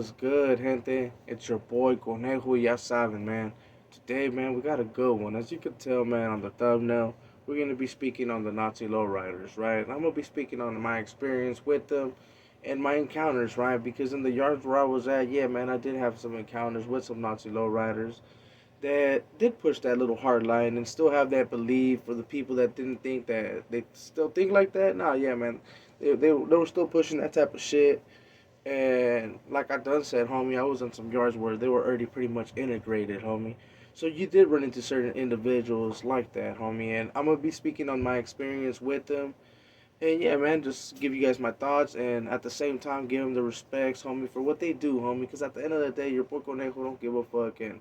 What's good, gente? It's your boy Conejo, ya saben, man. Today, man, we got a good one. As you can tell, man, on the thumbnail, we're going to be speaking on the Nazi lowriders, right? I'm going to be speaking on my experience with them and my encounters, right? Because in the yards where I was at, yeah, man, I did have some encounters with some Nazi lowriders that did push that little hard line and still have that belief for the people that didn't think that they still think like that. Nah, yeah, man, they were still pushing that type of shit. And like I done said, homie, I was in some yards where they were already pretty much integrated, homie. So you did run into certain individuals like that, homie. And I'm gonna be speaking on my experience with them. And yeah, man, just give you guys my thoughts and at the same time give them the respects, homie, for what they do, homie. Because at the end of the day, your poor conejo don't give a fuck, and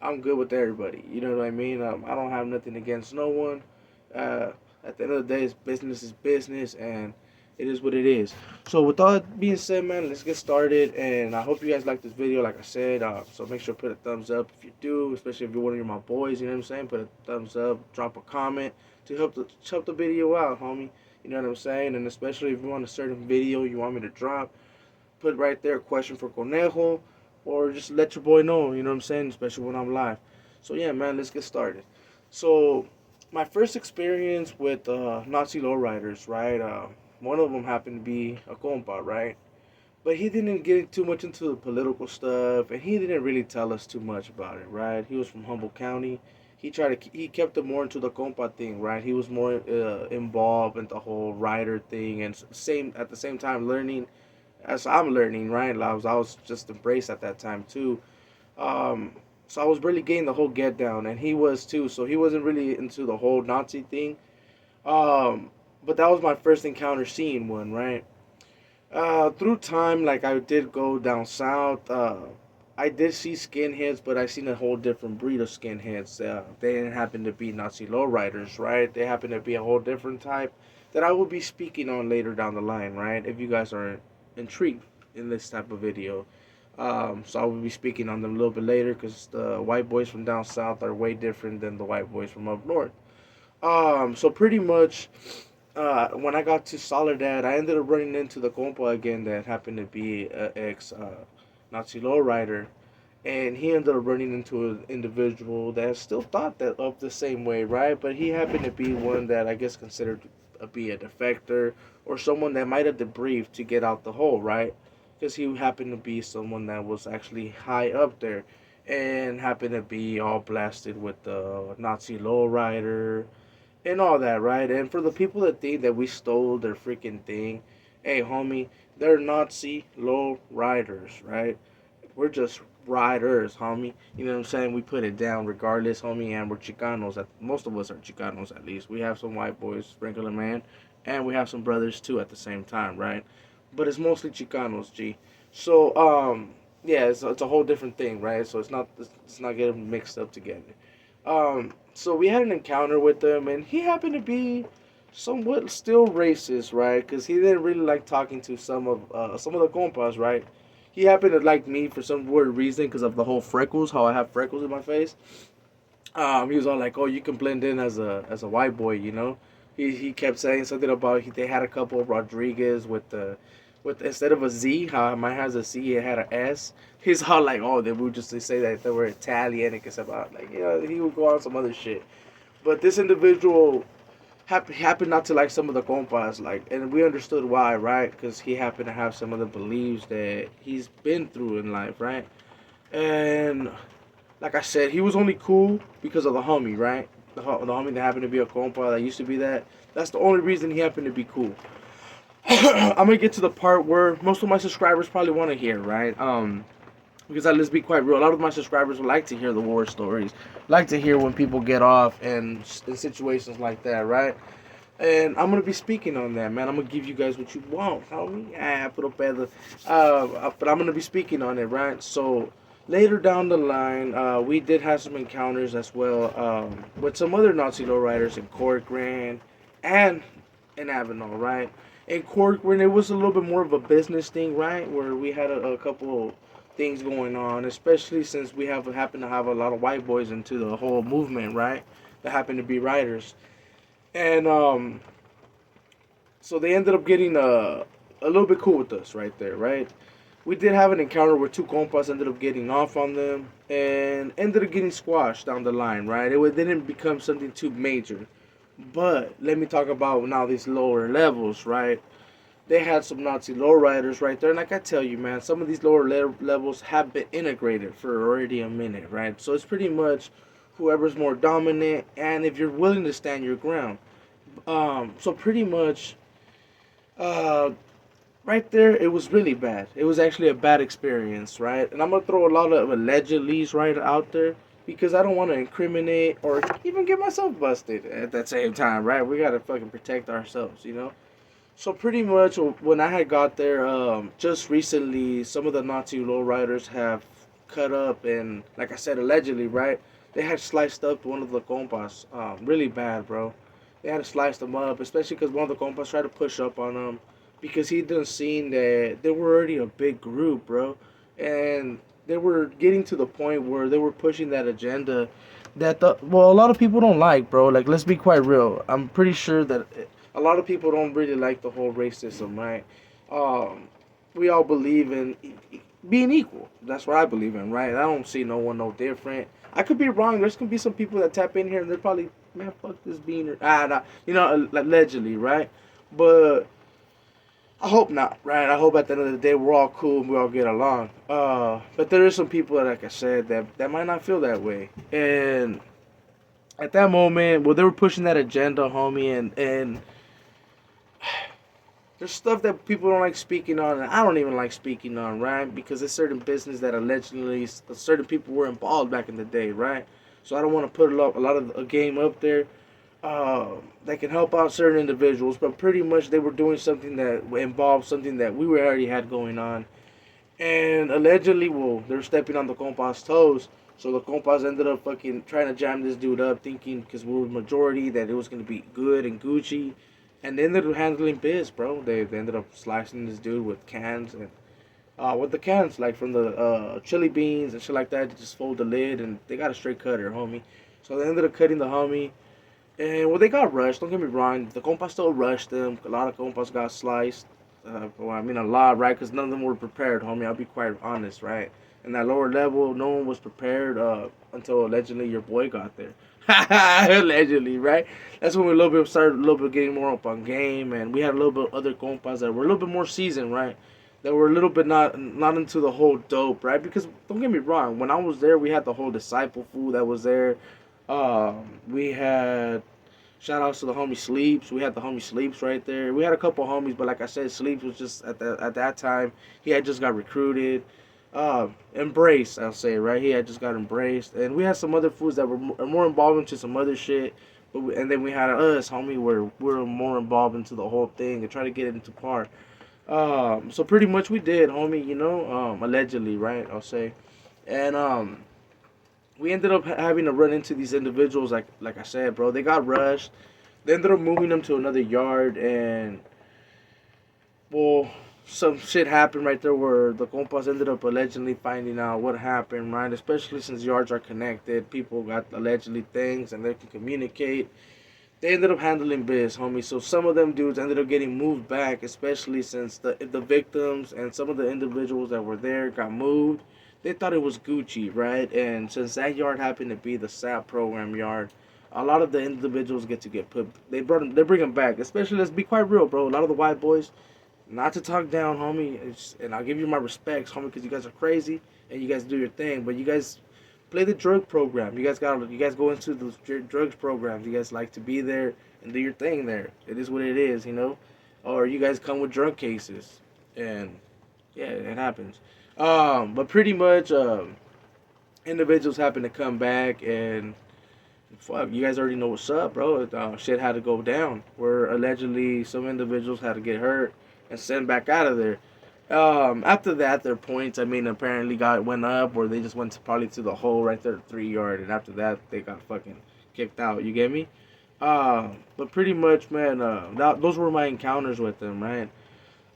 I'm good with everybody. You know what I mean? I don't have nothing against no one. Uh, at the end of the day, it's business is business, and it is what it is. So with all that being said, man, let's get started. And I hope you guys like this video, like I said. So make sure to put a thumbs up if you do, especially if you're one of my boys. You know what I'm saying? Put a thumbs up, drop a comment to help the video out, homie. You know what I'm saying? And especially if you want a certain video you want me to drop, put right there a question for Conejo, or just let your boy know, you know what I'm saying, especially when I'm live. So yeah, man, let's get started. So my first experience with Nazi lowriders, right? One of them happened to be a compa, right? But he didn't get too much into the political stuff, and he didn't really tell us too much about it, right? He was from Humboldt County. He kept it more into the compa thing, right? He was more involved in the whole rider thing, and same at the same time learning as I'm learning, right? I was just embraced at that time too. Um, so I was really getting the whole get down, and he was too. So he wasn't really into the whole Nazi thing. Um, but that was my first encounter seeing one, right? Through time, like I did go down south. I did see skinheads, but I seen a whole different breed of skinheads. They didn't happen to be Nazi lowriders, right? They happen to be a whole different type that I will be speaking on later down the line, right? If you guys are intrigued in this type of video. So I will be speaking on them a little bit later because the white boys from down south are way different than the white boys from up north. So pretty much when I got to Soledad, I ended up running into the compa again that happened to be an ex Nazi lowrider, and he ended up running into an individual that still thought that of the same way, right? But he happened to be one that I guess considered to be a defector or someone that might have debriefed to get out the hole, right? Because he happened to be someone that was actually high up there and happened to be all blasted with the Nazi lowrider and all that, right? And for the people that think that we stole their freaking thing, hey, homie, they're Nazi low riders, right? We're just riders, homie. You know what I'm saying? We put it down regardless, homie, and we're Chicanos. Most of us are Chicanos, at least. We have some white boys, sprinkling man, and we have some brothers too at the same time, right? But it's mostly Chicanos, G. So, yeah, it's a whole different thing, right? So it's not getting mixed up together. So we had an encounter with him, and he happened to be somewhat still racist, right? Because he didn't really like talking to some of the compas, right? He happened to like me for some weird reason because of the whole freckles, how I have freckles in my face. He was all like, "Oh, you can blend in as a white boy," you know. He kept saying something about they had a couple of Rodriguez with instead of a Z, how mine has a C, it had an S. He's all like, "Oh, they would just say that they were Italian and about like he would go on some other shit." But this individual happened not to like some of the compas, like, and we understood why, right? Because he happened to have some of the beliefs that he's been through in life, right? And like I said, he was only cool because of the homie, right? The homie that happened to be a compa that used to be that. That's the only reason he happened to be cool. I'm gonna get to the part where most of my subscribers probably want to hear, right? Because let's be quite real, a lot of my subscribers would like to hear the war stories, like to hear when people get off and in situations like that, right? And I'm gonna be speaking on that, man. I'm gonna give you guys what you want, homie. Put up better. But I'm gonna be speaking on it, right? So later down the line, we did have some encounters as well with some other Nazi lowriders in Corcoran and in Avenal, right? In Corcoran, it was a little bit more of a business thing, right? Where we had a couple things going on, especially since we have happen to have a lot of white boys into the whole movement, right? That happen to be riders. And so they ended up getting a little bit cool with us right there, right? we did have an encounter where two compas ended up getting off on them and ended up getting squashed down the line, right? Didn't become something too major. But let me talk about now these lower levels, right? They had some Nazi lowriders right there, and like I tell you, man, some of these levels have been integrated for already a minute, right? So it's pretty much whoever's more dominant, and if you're willing to stand your ground. So pretty much, uh, right there, it was really bad. It was actually a bad experience, right? And I'm gonna throw a lot of allegedlys right out there because I don't want to incriminate or even get myself busted at that same time, right? We gotta fucking protect ourselves, you know. So pretty much when I had got there, just recently, some of the Nazi lowriders have cut up and, like I said, allegedly, right? They had sliced up one of the compas, really bad, bro. They had to slice them up, especially because one of the compas tried to push up on them because he done seen that they were already a big group, bro, and they were getting to the point where they were pushing that agenda that a lot of people don't like, bro. Like, let's be quite real. I'm pretty sure that a lot of people don't really like the whole racism, right? Um, we all believe in being equal. That's what I believe in, right? I don't see no one no different. I could be wrong. There's gonna be some people that tap in here and they're probably, man, fuck this bean or nah, you know, allegedly, right? But I hope not, right? I hope at the end of the day we're all cool and we all get along. But there is some people, like I said, that might not feel that way. And at that moment, well, they were pushing that agenda, homie, and there's stuff that people don't like speaking on, and I don't even like speaking on, right? Because it's certain business that allegedly certain people were involved back in the day, right? So I don't want to put a lot of a game up there that can help out certain individuals, but pretty much they were doing something that involved something that we already had going on, and allegedly, well, they're stepping on the compas' toes. So the compas ended up fucking trying to jam this dude up, thinking because we were majority that it was gonna be good and Gucci, and they ended up handling biz, bro. They ended up slicing this dude with cans and with the cans like from the chili beans and shit like that. They just fold the lid and they got a straight cutter, homie. So they ended up cutting the homie. And well, they got rushed. Don't get me wrong. The compas still rushed them. A lot of compas got sliced. Well, I mean a lot, right? Because none of them were prepared, homie. I'll be quite honest, right? And that lower level, no one was prepared until allegedly your boy got there. Allegedly, right? That's when we started a little bit getting more up on game, and we had a little bit other compas that were a little bit more seasoned, right? That were a little bit not into the whole dope, right? Because don't get me wrong, when I was there, we had the whole disciple food that was there. We had shout outs to the homie Sleeps. We had the homie Sleeps right there. We had a couple homies, but like I said, Sleeps was just at that time he had just got recruited. Embraced, I'll say, right? He had just got embraced, and we had some other foods that were more involved into some other shit. And then we had us, homie, where we're more involved into the whole thing and try to get it into par. So pretty much we did, homie. You know, allegedly, right? I'll say, and we ended up having to run into these individuals, like I said, bro. They got rushed. They ended up moving them to another yard, and well, some shit happened right there where the compas ended up allegedly finding out what happened, right? Especially since yards are connected, people got allegedly things and they can communicate. They ended up handling biz, homie. So some of them dudes ended up getting moved back, especially since the victims and some of the individuals that were there got moved. They thought it was Gucci, right? And since that yard happened to be the SAP program yard, a lot of the individuals get put. They bring them back. Especially, let's be quite real, bro. A lot of the white boys, not to talk down, homie, and I'll give you my respects, homie, because you guys are crazy and you guys do your thing. But you guys play the drug program. You guys go into those drugs programs. You guys like to be there and do your thing there. It is what it is, you know. Or you guys come with drug cases, and yeah, it happens. But pretty much, individuals happen to come back and fuck, you guys already know what's up, bro. Shit had to go down. Where allegedly some individuals had to get hurt and sent back out of there. After that, their points, I mean, apparently went up, or they just went probably to the hole right there, 3 yard, and after that, they got fucking kicked out. You get me? But pretty much, man, those were my encounters with them, right?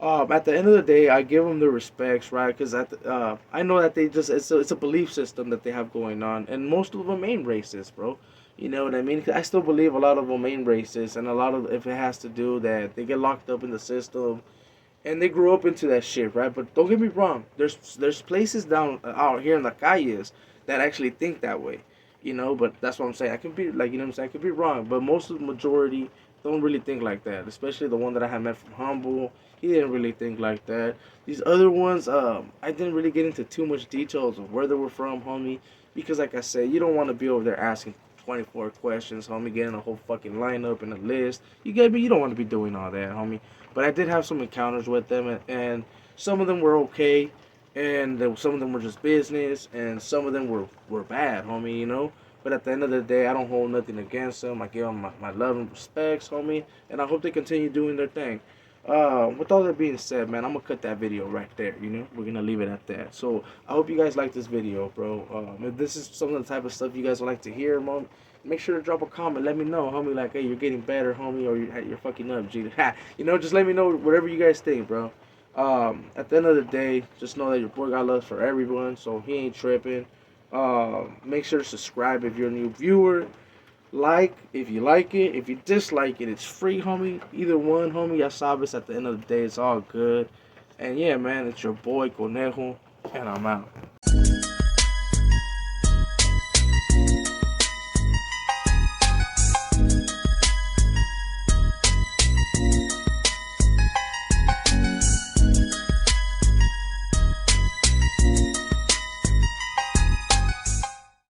At the end of the day, I give them the respects, right? Because I know that they just it's a belief system that they have going on, and most of them ain't racist, bro. You know what I mean? 'Cause I still believe a lot of them ain't racist, and a lot of if it has to do that they get locked up in the system and they grew up into that shit, right? But don't get me wrong. There's places down out here in the calles that actually think that way, But that's what I'm saying. I could be like, what I'm saying. I could be wrong, but most of the majority don't really think like that. Especially the one that I had met from Humble. He didn't really think like that. These other ones, I didn't really get into too much details of where they were from, homie, because like I said, you don't want to be over there asking 24 questions, homie, getting a whole fucking lineup and a list. You get me? You don't want to be doing all that, homie. But I did have some encounters with them, and some of them were okay, and some of them were just business, and some of them were bad, homie. But at the end of the day, I don't hold nothing against them. I give them my love and respects, homie, and I hope they continue doing their thing. With all that being said, man, I'm gonna cut that video right there. We're gonna leave it at that. So I hope you guys like this video, bro. If this is some of the type of stuff you guys would like to hear, mom, make sure to drop a comment. Let me know, homie. Like, hey, you're getting better, homie, or you're fucking up, G. Just let me know whatever you guys think, bro. At the end of the day, just know that your boy got love for everyone, so he ain't tripping. Make sure to subscribe if you're a new viewer. Like if you like it. If you dislike it, it's free, homie. Either one, homie. Ya sabes, at the end of the day, it's all good. And yeah, man, it's your boy Conejo, and I'm out.